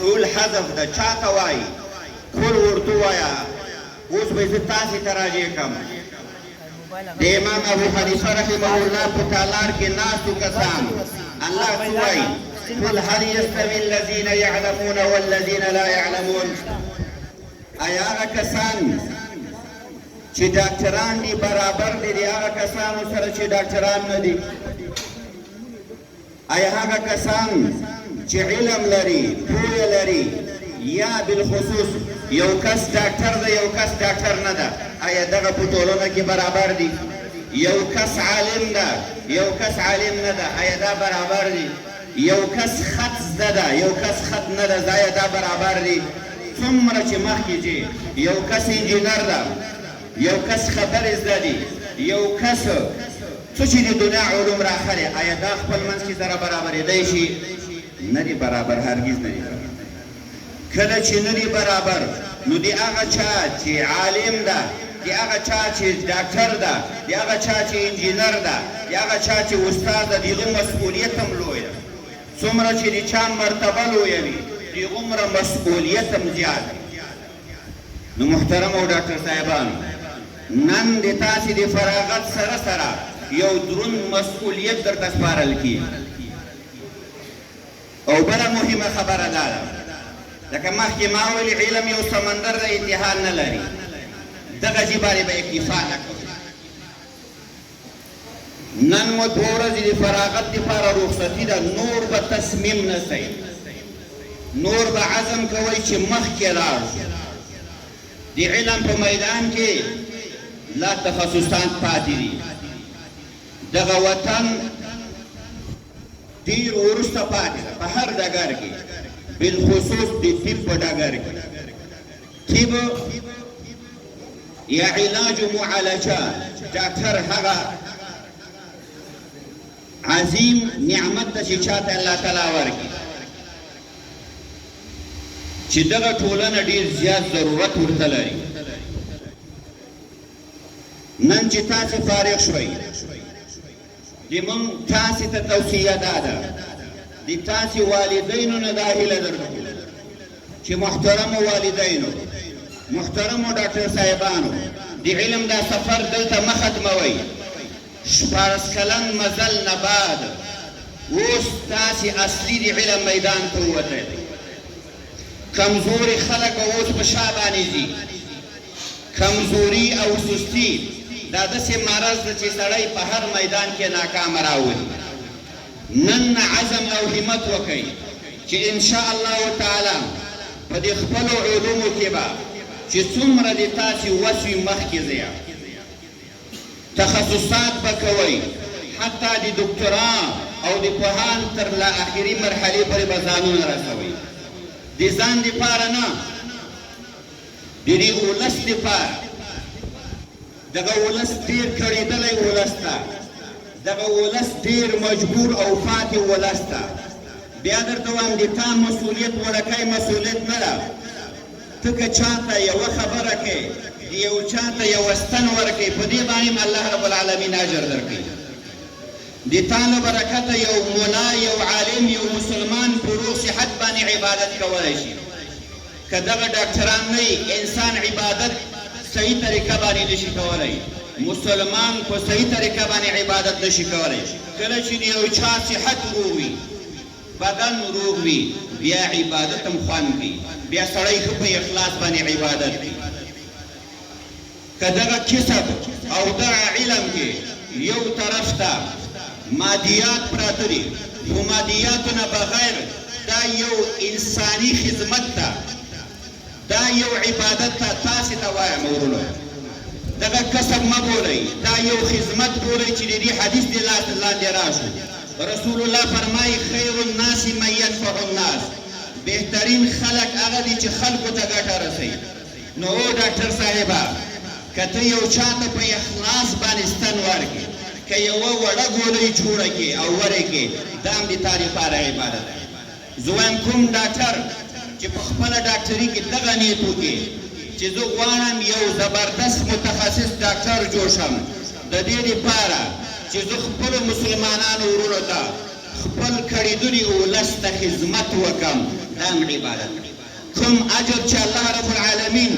مفعول حذف ده چاته وایي کل ورته وایه اوس به زه تاسې ته راجع کړم د امام ابو حنیفه رحمه الله په تالار کې ناستو کسان الله څه وایي قل هل یستوي الذین یعلمون والذین لا یعلمون آیا هغه کسان چې ډاکټران دي برابر دي د هغه کسانو سره چې ډاکټران نه دي آیا هغه کسان چې علم لري پوهه لري یا بالخصوص یو کس ډاکټر ده یو کس ډاکټر نه ده آیا دغه په ټولنه کې برابر دي یو کس عالم ده یو کس عالم نه ده آیا دا برابر دي یو کس خط زده ده یو کس خط نه ده آیا دا برابر دي څومره چې مخکې ځي یو کس انجینر ده یو کس خبرې زده دي یو کس څه چې د دنیا علوم راخلي آیا دا خپل منځ کې سره برابرېدی شي نه دي برابر هرګز نه دي کله چې نه دي برابر نو د هغه چا چې عالم ده د هغه چا چې ډاکټر ده د هغه چا چې انجینر ده د هغه چا چې استاد ده د هغه مسؤلیت هم لوی ده څومره چې د چا مرتبه لویه وي د هغومره مسؤلیت هم زیات وي نو محترمو ډاکټر صاحبانو نن د تاسې د فراغت سره سره یو دروند مسؤلیت درته سپارل کېږي او بله مهمه خبره دا ده لکه مخکې ما ویلي علم یو سمندر د انتها نه لري دغه ژبې باندې به اکتفا نه کوو نن مو دوه ورځې د فراغت دپاره رخصتي ده نور به تصمیم نسئ نور به عزم کوئ چې مخکې لاړ شو د علم په میدان کې لا تخصصات پاتې دي دغه وطن ډېر وروسته پاتې ده په هر ډګر کې بالخصوص د طب په ډګر کې طب یا علاج و معالجات ډاکټر هغه عظیم نعمت ده چې چاته الله تعالی ورکړي چې دغه ټولنه ډېر زیات ضرورت ورته لري نن چې تاسې فارغ شوئ زموږ تاسې ته توصیه دا ده د تاسې والدینو نه دا هیله درکوو چې محترمو والدینو محترمو ډاکټر صاحبانو د علم دا سفر دلته مه ختموئ شپاړس کلن مزل نه بعد اوس تاسې اصلي د علم میدان ته ووتئ کمزوري خلک اوس په شا باندې ځي کمزوري او سستي دا داسې مرض ده چې سړی په هر میدان کې ناکام راولي نن عزم او همت وکئ چې انشاء الله تعالی په دې خپلو علومو کې به چې څومره د تاسې وس وي مخکې ځئ تخصصات به کوئ حتی د دکترا او د پوهان تر لا اخري مرحلې پورې به ځانونه رسوئ د ځان دپاره نه د دې ولس دپاره دغه ولس ډېر کړېدلی ولس ته دغه ولس ډېر مجبور او فاتح ولس ته بیا درته وایم د تا مسؤلیت وړکی مسؤلیت نه ده ته که چاته یوه خبره کوې د یو چاته یوه ستن ورکوې په دې باندې هم الله رب العالمین اجر درکوي د تا له برکته یو ملا یو عالم یو مسلمان په روغ صحت باندې عبادت کولی شي که دغه ډاکټران نه انسان عبادت صحیح طریقه باندې نشي کولی مسلمان په صحیح طریقه باندې عبادت نشي کولی کله چې د یو چا صحت روغ وي بدن روغ وي بیا عبادت هم خوند کوي بیا سړی ښه په اخلاص باندې عبادت کوي که دغه کسب او دغه علم کې یو طرف ته مادیات پراته دي خو مادیاتو نه بغیر دا یو انساني خدمت ده دا یو عبادت ته تاسې ته وایم ورونو دغه کسب مه بولئ دا یو خدمت بولئ چې د دې حدیث د لاندې راشو رسول الله فرمایي خیر الناس من ينفع الناس بهترین خلق هغه دي چې خلکو ته ګټه رسوي نو ډاکټر صاحبه که ته یو چاته په اخلاص باندې ستن ورکړې که یوه وړه ګولۍ جوړه کړې او ورکړې دا هم د تا دپاره عبادت دی زه وایم کوم ډاکټر چې په خپله ډاکټري کې دغه نیت وکړي چې زه غواړم یو زبردست متخصص ډاکټر جوړ شم د دې دپاره چې زه خپلو مسلمانانو ورونو ته خپل کړېدلي ولس ته خدمت وکړم دا عبادت کوم اجر چې الله رب العالمین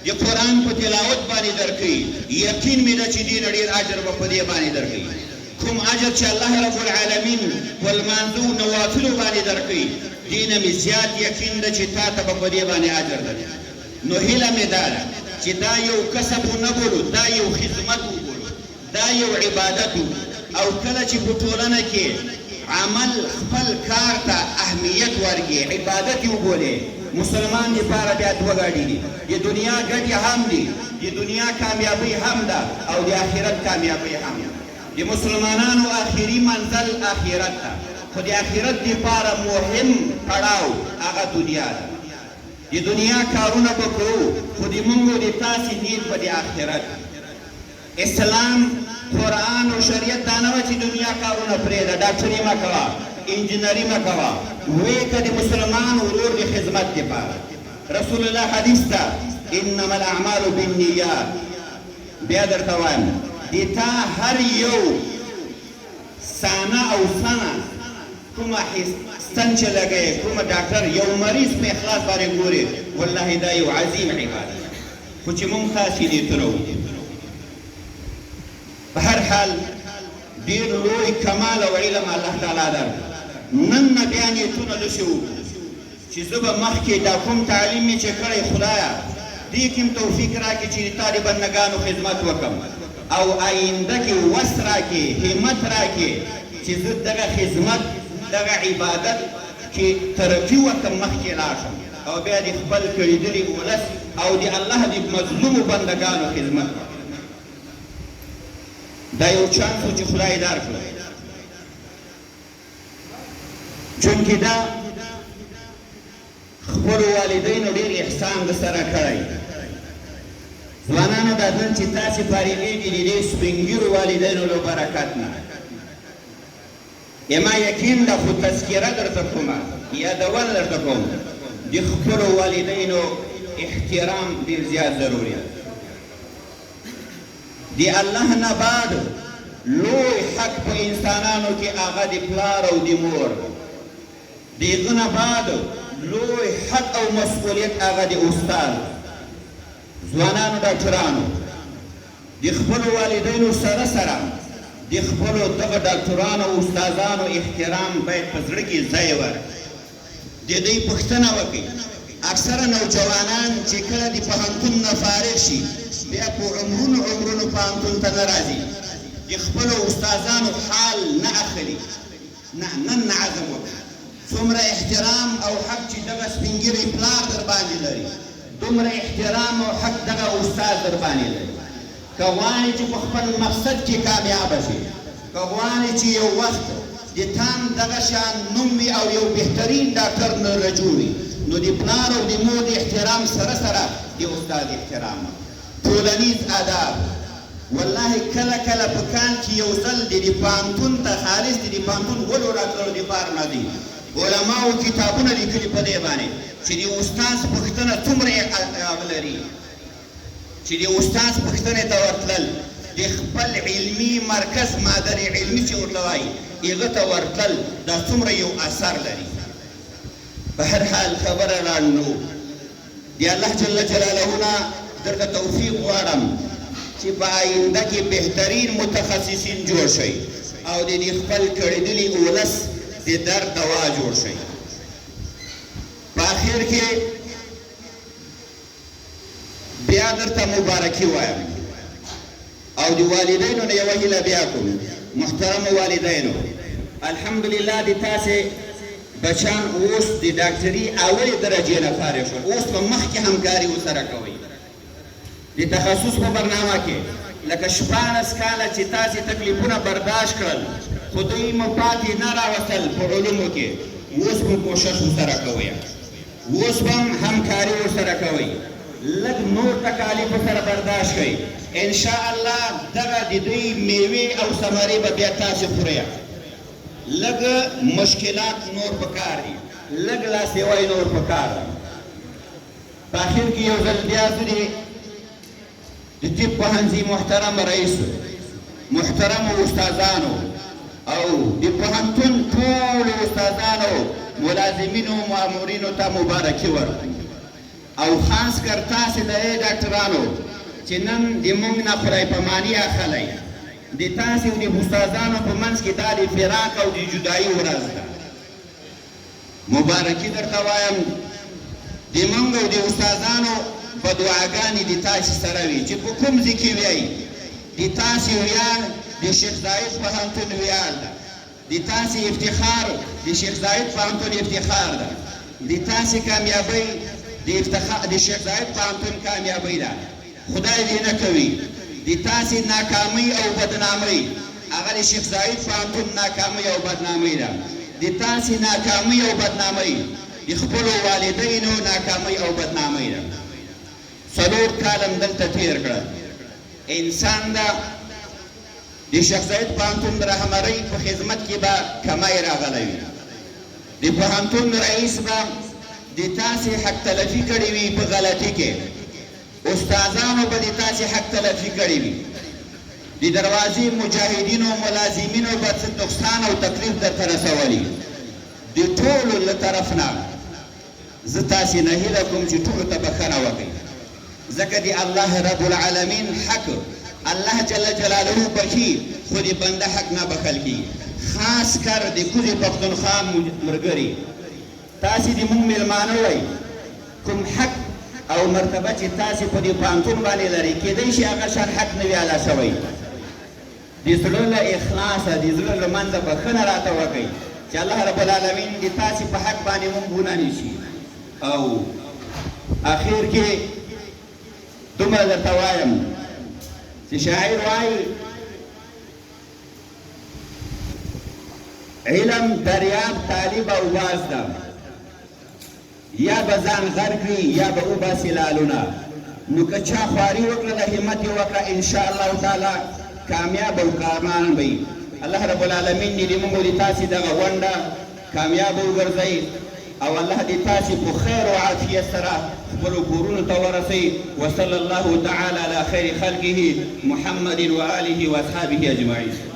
د قرآن په تلاوت باندې درکوي یقین مې ده چې ډېر ډېر اجر به په دې باندې درکوي کوم اجر چې الله رب العالمین په لمانځو نوافلو باندې درکوي دې نه مې زیات یقین ده چې تا ته به په دې باندې اجر درکوي نو هیله مې دا ده چې دا یو کسب ونه بولو دا یو خدمت وبولو دا یو عبادت او کله چې په ټولنه کې عمل خپل کار ته اهمیت ورکړي عبادت یې وبولې مسلمان لپاره بیا دوه ګاډي دي د دنیا ګټې هم دي د دنیا کامیابی هم ده او د آخرت کامیابی هم ده د مسلمانانو آخري منزل آخرت ده خو د آخرت لپاره مهم پړاو هغه دنیا ده د دنیا کارونه به کوو خو د موږ د تاسې نیت به د آخرت اسلام قرآن او شریعت دا نه وه چې دنیا کارونه پرېږده ډاکټري مه کوه انجینري مه کوه ویې که د مسلمان ورور د خدمت دپاره رسول الله حدیث ته انما الاعمال بالنیات بیا درته وایم د تا هر یو سانه او سنه کومه ستن چې لګوې کومه ډاکټر یو مریض په اخلاص باندې ګوري والله دا یو عظیم عبادت خو چې موږ تاسې دې ته راوځو په هر حال ډېر لوی کمال او علم الله تعالی درکړ نن نه بیا نیتونه داسې وکړو چې زه به مخکې دا کوم تعلیم مې چې کړی خدایه دې کې م توفیق راکړي چې د تا د بندګانو خدمت وکړم او آینده کې وس راکړي همت راکړي چې زه دغه خدمت دغه عبادت کې ترقي ورکړم مخکې لاړ شم او بیا د خپل کړېدلي ولس او د الله د مظلومو بندګانو خدمت وکړم دا یو چانس و چې خدای درکړ چونکې دا خپلو والدینو ډېر احسان درسره کړی ځوانانو دا نن چې تاسې فارغېږي د دې سپین ږیرو والدینو له برکت نه ما یقین ده خو تذکره درته کومه یادول درته کوم د خپلو والدینو احترام ډېر زیات ضروري دی الله نه بعد لوی حق په انسانانو کې هغه د پلار او د مور د هغه نه بعد لوی حق او مسؤلیت هغه د استاد ځوانانو ډاکټرانو د خپلو والدینو سره سره د خپلو دغه ډاکټرانو او استادانو احترام باید په زړه کې ځای ورکړي د دوی پوښتنه وکړي اکثره نوجوانان چې کله د پوهنتون نه فارغ شي بیا په عمرونو پوهنتون ته نه راځي د خپلو استادانو حال نه اخلي نن عزم وکړه څومره احترام او حق چې دغه سپین ږیری پلار در باندې لري دومره احترام او حق دغه استاد در باندې لري که غواړې چې په خپل مقصد کې کامیابه شي که غواړې چې یو وخت د تام دغه شان نوم وي او یو بهترین ډاکټر نه رجوړي نو د پلار او د مور د احترام سره سره د استاد احترام ټولنیز آداب والله کله کله په کال کې یو ځل د پوهنتون ته خالص د پوهنتون غلو راتللو دپاره نه دي علماو کتابونه لیکلي په دې باندې چې د استاد پوښتنه څومره لري چې د استاد پوښتنې ته ورتلل د خپل علمي مرکز مادر علمي چې ورته وایي هغه ته ورتلل دا څومره یو اثر لري په هر حال خبره راڼو د الله جل جلاله نه درته توفیق غواړم چې په آینده کې بهترین متخصصین جوړ شئ او د دې خپل کړېدلي ولس د درد دوا جوړ شئ په آخر کې بیا درته مبارکي وایم او د والدینو نه یوه هیله بیا کوم محترمو والدینو الحمدلله د تاسې بچان اوس د ډاکټري اولې درجې نه فارغ شول اوس په مخکې همکاري ورسره کوئ د تخصص په برنامه کې لکه 14 کاله چې تاسې تکلیفونه برداشت کړل خو دوی مو پاتې نه راوستل په علومو کې اوس هم کوشش ورسره کوئ اوس هم همکاري ورسره کوئ لږ نور تکالیف ورسره برداشت کوئ انشاءالله دغه د دوی میوې او ثمرې به بیا تاسې خورئ لږ مشکلات نور پکار دي لږ لاسلیوی نور پکار ده په آخر کې یو ځل بیا زه د طب پوهنځي محترم رئیس محترمو استادانو او د پوهنتون ټولو استادانو ملازمینو مامورینو ته مبارکي ورکړو او خاص کر تاسې د ډاکټرانو چې نن د موږ نه خدای پاماني اخلی د تاسې او د استادانو په منځ کې دا د فراق او د جدایي ورځ ده مبارکي درته وایم د موږ او د استادانو په دعاګانې د تاسې سره وي چې په کوم ځای کې ویایي د تاسې ویاړ د شیخ زاید پوهنتون ویاړ ده د تاسې افتخار د شیخ زاید پوهنتون افتخار ده د تاسې کامیابۍ د شیخ زاید پوهنتون کامیابۍ ده خدای دې نه کوي د تاسې ناکامۍ او بدنامۍ هغه د شیخ زاید پوهنتون ناکامۍ او بدنامۍ ده د تاسې ناکامۍ او بدنامۍ د خپلو والدینو ناکامۍ او بدنامۍ ده 4 کالم دلته تیر کړه انسان ده د شیخ زاید پوهنتون د رهبرۍ په خدمت کې به کمای راغلی وي د پوهنتون رئیس به د تاسې حق تلفي کړې وي په غلطي کې استادانو به د تاسې حق تلفي کړې وي د دروازې مجاهدینو ملازمینو به څه نقصان او تکلیف درته رسولي د ټولو له طرف نه زه تاسې نه هیله کوم چې ټولو ته بښنه وکړئ ځکه د الله رب العالمین حق الله جل جلاله بخي خو د بنده حق نه بخل کیږي خاص کر د کوزې پښتونخوا ملګري تاسې د موږ میلمانه وئ کوم حق او مرتبه چې تاسې په دې پوهنتون باندې لرئ کیدای شي هغه شان حق نه وي اعلی شوی د زړه له اخلاصه د زړه له منځه بښنه راته وکړئ چې الله رب العالمین د تاسې په حق باندې موږ ګناه نیسي او اخر کې دومره درته وایم چې شاعر وایي علم دریاب طالب او باز ده یا به ځان غر کړي یا به وباسي لالونه نو که چا خواري وکړه د همت یې وکړه انشاءالله تعالی کامیاب او کارمان به وي الله رب العالمین دې موږ د تاسې دغه غونډه کامیاب وګرځوي او الله دې تاسې په خیر او عافیت سره خپلو کورونو ته ورسوي وصلی الله تعالی علی خیر خلقه محمد و آله و اصحابه اجمعین